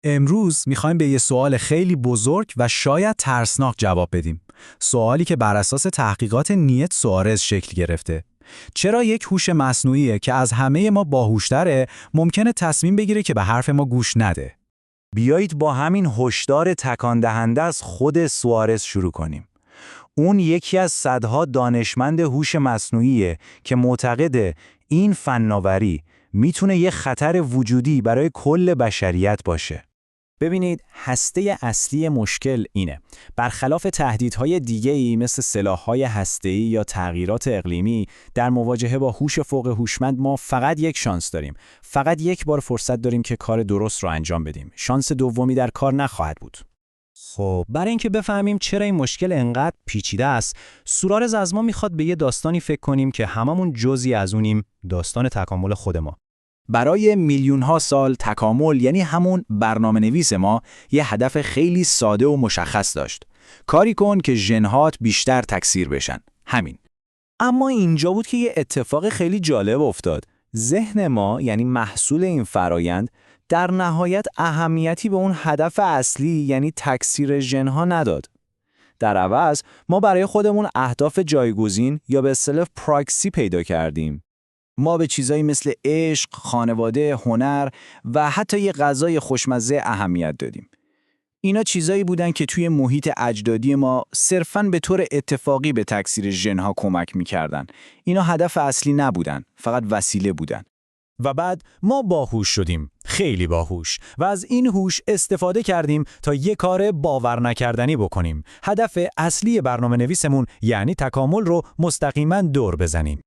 امروز میخوایم به یه سوال خیلی بزرگ و شاید ترسناک جواب بدیم. سوالی که بر اساس تحقیقات نیت سوارز شکل گرفته. چرا یک هوش مصنوعی که از همه ما باهوش‌تره ممکنه تصمیم بگیره که به حرف ما گوش نده؟ بیایید با همین هشدار تکان دهنده از خود سوارز شروع کنیم. اون یکی از صدها دانشمند هوش مصنوعیه که معتقده این فناوری میتونه یه خطر وجودی برای کل بشریت باشه. ببینید، هسته اصلی مشکل اینه. برخلاف تهدیدهای دیگه‌ای مثل سلاح‌های هسته‌ای یا تغییرات اقلیمی، در مواجهه با هوش فوق هوشمند ما فقط یک شانس داریم. فقط یک بار فرصت داریم که کار درست رو انجام بدیم. شانس دومی در کار نخواهد بود. خب، برای اینکه بفهمیم چرا این مشکل انقدر پیچیده است، سوارز از ما میخواد به یه داستانی فکر کنیم که هممون جزئی از اونیم، داستان تکامل خود ما. برای میلیون‌ها سال تکامل، یعنی همون برنامه‌نویس ما، یه هدف خیلی ساده و مشخص داشت. کاری کن که ژن‌هات بیشتر تکثیر بشن. همین. اما اینجا بود که یه اتفاق خیلی جالب افتاد. ذهن ما، یعنی محصول این فرایند، در نهایت اهمیتی به اون هدف اصلی، یعنی تکثیر ژن‌ها نداد. در عوض ما برای خودمون اهداف جایگزین یا به اصطلاح پراکسی پیدا کردیم. ما به چیزایی مثل عشق، خانواده، هنر و حتی یه غذای خوشمزه اهمیت دادیم. اینا چیزایی بودن که توی محیط اجدادی ما صرفاً به طور اتفاقی به تکثیر ژن‌ها کمک می‌کردن. اینا هدف اصلی نبودن، فقط وسیله بودن. و بعد ما باهوش شدیم، خیلی باهوش، و از این هوش استفاده کردیم تا یه کار باور نکردنی بکنیم. هدف اصلی برنامه‌نویسمون، یعنی تکامل، رو مستقیما دور بزنیم.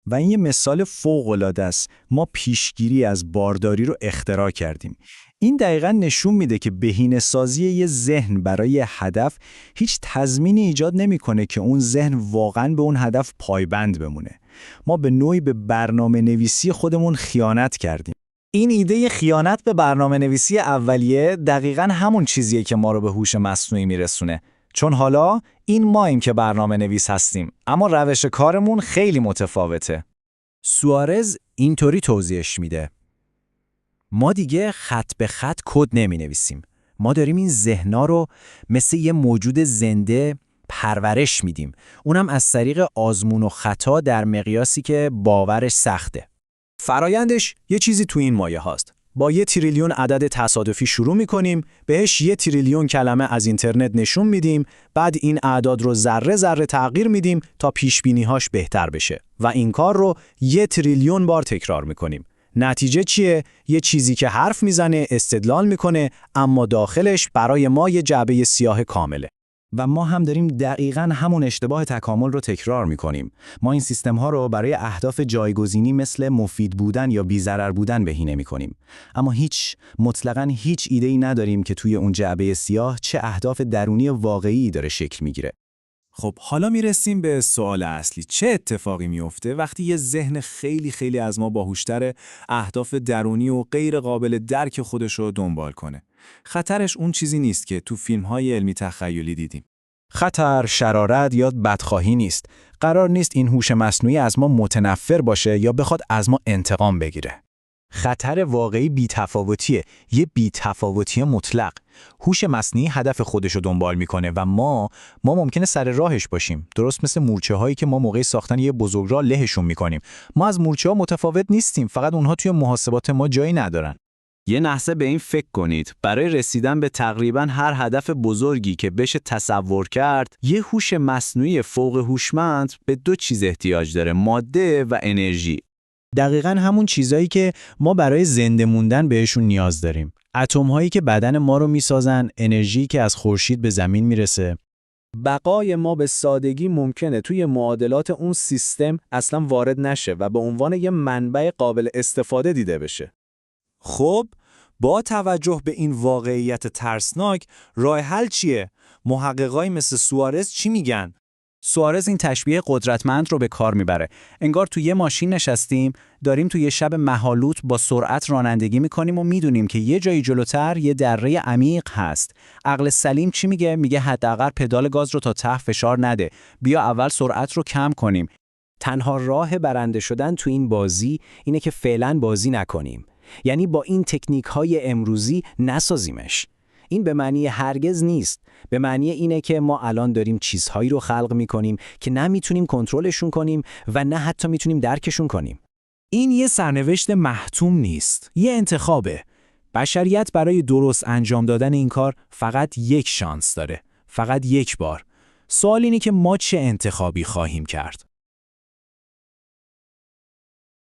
و این یه مثال فوق‌العاده است. ما پیشگیری از بارداری رو اختراع کردیم. این دقیقاً نشون میده که بهینه‌سازی یه ذهن برای هدف هیچ تضمینی ایجاد نمی‌کنه که اون ذهن واقعاً به اون هدف پایبند بمونه. ما به نوعی به برنامه‌نویسی خودمون خیانت کردیم. این ایده خیانت به برنامه‌نویسی اولیه دقیقاً همون چیزیه که ما رو به هوش مصنوعی میرسونه. چون حالا این ماییم که برنامه‌نویس هستیم، اما روش کارمون خیلی متفاوته. سوارز اینطوری توضیحش میده: ما دیگه خط به خط کد نمی‌نویسیم. ما داریم این ذهن‌ها رو مثل یه موجود زنده پرورش میدیم. اونم از طریق آزمون و خطا در مقیاسی که باورش سخته. فرایندش یه چیزی تو این مایه هاست. با 1 تریلیون عدد تصادفی شروع می‌کنیم، بهش 1 تریلیون کلمه از اینترنت نشون میدیم، بعد این اعداد رو ذره ذره تغییر میدیم تا پیش‌بینی‌هاش بهتر بشه و این کار رو 1 تریلیون بار تکرار می‌کنیم. نتیجه چیه؟ یه چیزی که حرف میزنه، استدلال میکنه، اما داخلش برای ما یه جعبه سیاه کامله. و ما هم داریم دقیقاً همون اشتباه تکامل رو تکرار میکنیم. ما این سیستم‌ها رو برای اهداف جایگزینی مثل مفید بودن یا بی‌ضرر بودن بهینه میکنیم. اما مطلقاً هیچ ایده‌ای نداریم که توی اون جعبه سیاه چه اهداف درونی واقعی داره شکل میگیره. خب حالا میرسیم به سوال اصلی. چه اتفاقی میفته وقتی یه ذهن خیلی خیلی از ما باهوشتر اهداف درونی و غیر قابل درک خودش رو دنبال کنه؟ خطرش اون چیزی نیست که تو فیلم‌های علمی تخیلی دیدیم. خطر، شرارت یا بدخواهی نیست. قرار نیست این هوش مصنوعی از ما متنفر باشه یا بخواد از ما انتقام بگیره. خطر واقعی بی‌تفاوتیه، یه بی‌تفاوتی مطلق. هوش مصنوعی هدف خودشو دنبال میکنه و ما ممکنه سر راهش باشیم، درست مثل مورچه‌هایی که ما موقع ساختن یه بزرگراه لهشون میکنیم. ما از مورچه‌ها متفاوت نیستیم، فقط اونها توی محاسبات ما جایی ندارن. یه لحظه به این فکر کنید، برای رسیدن به تقریباً هر هدف بزرگی که بشه تصور کرد، یه هوش مصنوعی فوق هوشمند به 2 چیز احتیاج داره: ماده و انرژی. دقیقاً همون چیزایی که ما برای زنده موندن بهشون نیاز داریم. اتم‌هایی که بدن ما رو میسازن، انرژی که از خورشید به زمین میرسه. بقای ما به سادگی ممکنه توی معادلات اون سیستم اصلاً وارد نشه و به عنوان یه منبع قابل استفاده دیده بشه. خب با توجه به این واقعیت ترسناک، راه حل چیه؟ محققای مثل سوارز چی میگن؟ سوارز این تشبیه قدرتمند رو به کار میبره. انگار توی یه ماشین نشستیم، داریم توی یه شب مه‌آلود با سرعت رانندگی میکنیم و میدونیم که یه جایی جلوتر یه دره عمیق هست. عقل سلیم چی میگه؟ میگه حداقل پدال گاز رو تا ته فشار نده. بیا اول سرعت رو کم کنیم. تنها راه برنده شدن تو این بازی اینه که فعلاً بازی نکنیم. یعنی با این تکنیک‌های امروزی نسازیمش. این به معنی هرگز نیست. به معنی اینه که ما الان داریم چیزهایی رو خلق می‌کنیم که نه میتونیم کنترلشون کنیم و نه حتی میتونیم درکشون کنیم. این یه سرنوشت محتوم نیست، یه انتخابه. بشریت برای درست انجام دادن این کار فقط یک شانس داره، فقط یک بار. سوال اینه که ما چه انتخابی خواهیم کرد؟